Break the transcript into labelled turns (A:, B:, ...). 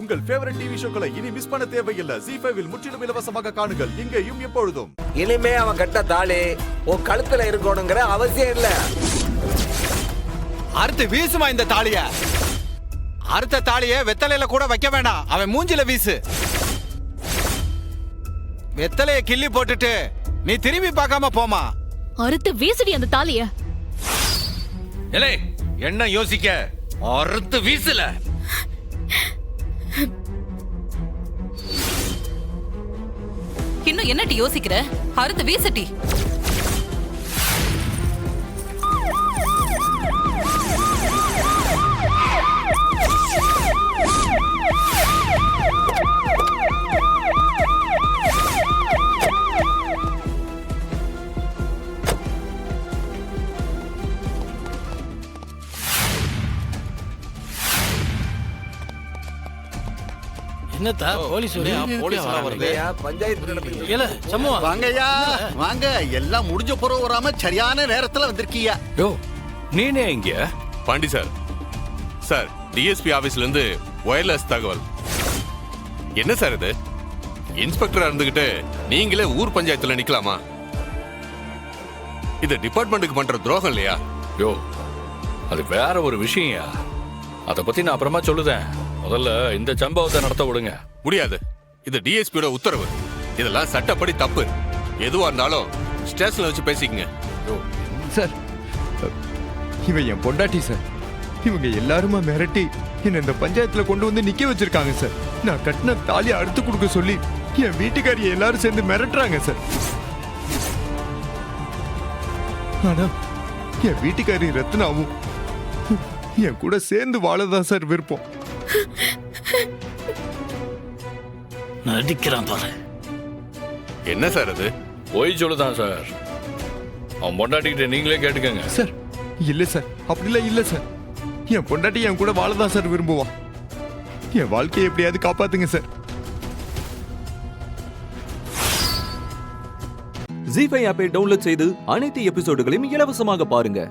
A: உங்கள் favourite TV ஷோக்களை இனி miss பண்ண தேவையில்லை. ZEE5 இல் முற்றிலும் இலவசமாக காணுங்கள். இங்கேயும் எப்பொழுதும்.
B: இனிமே அவன் கட்ட தாலி உன் கழுத்துல இருக்கணுங்கிற அவசியம் இல்ல.
C: அறுத்து வீசுமா இந்த தாலிய. அறுத்த தாலிய வெத்தலையில கூட வைக்க வேண்டாம், அவன் மூஞ்சில வீசு. வெத்தலைய கிள்ளி போட்டுட்டு நீ திரும்பி பார்க்காம போமா.
D: அறுத்து வீசுடி அந்த தாலிய.
E: ஏலே என்ன யோசிக்க, அறுத்து வீசல.
F: இன்னும் என்னட்டி யோசிக்கிற? அறுத்து வீசட்டி.
G: என்னத்தா போலீஸ்
B: பஞ்சாயத்து நடக்குது.
G: இல்ல சம்பவம்
H: வாங்கய்யா வாங்க, எல்லாம் முடிஞ்ச பிறகு வராம சரியான நேரத்துல வந்திருக்கீங்க.
E: யோ நீனே இங்க? பாண்டி சார், சார் டிஎஸ்பி ஆபீஸ்ல இருந்து வயர்லெஸ் தகவல். என்ன சார் இது? இன்ஸ்பெக்டரா இருந்துகிட்டு நீங்களே ஊர் பஞ்சாயத்துல நிக்கலாமா? இது டிபார்ட்மெண்ட்டுக்கு பண்ற துரோகம் இல்லையா?
I: யோ அது வேற ஒரு விஷயம், அத பத்தி நான் அப்புறமா சொல்லுதேன். முதல்ல இந்த சம்பவத்தை நடத்த விடுங்க.
E: முடியாது, இது டிஎஸ்பியோட உத்தரவு. இதெல்லாம் சட்டப்படி தப்பு. எதுவா இருந்தாலும் ஸ்டேஷன்ல வச்சு பேசிக்கங்க.
J: சார், இவன் என் பொண்டாட்டி சார். இவங்க எல்லாருமா மிரட்டி என்ன இந்த பஞ்சாயத்துல கொண்டு வந்து நிக்க வச்சிருக்காங்க சார். நான் கட்டின தாலியை அறுத்து கொடுக்க சொல்லி என் வீட்டுக்காரியை எல்லாரும் சேர்ந்து மிரட்டுறாங்க சார். ஆனா என் வீட்டுக்காரி ரத்னாவும் என் கூட சேர்ந்து வாழதான் சார் விருப்பம்.
G: நடிக்கிறான் பாரு.
E: என்ன சார் அது?
I: போய் சொல்லுதான் சார். அவன் பொண்டாட்டிக்கிட்ட நீங்களே கேட்டுக்கங்க.
J: சார் இல்ல சார், அப்படிலாம் இல்ல சார். என் பொண்டாட்டி என் கூட வாழதான் சார் விரும்புவான். என் வாழ்க்கையை எப்படியாவது காப்பாத்துங்க சார்.
K: ZEE5 ஆப்பை டவுன்லோட் செய்து அனைத்து எபிசோடுகளையும் இலவசமாக பாருங்க.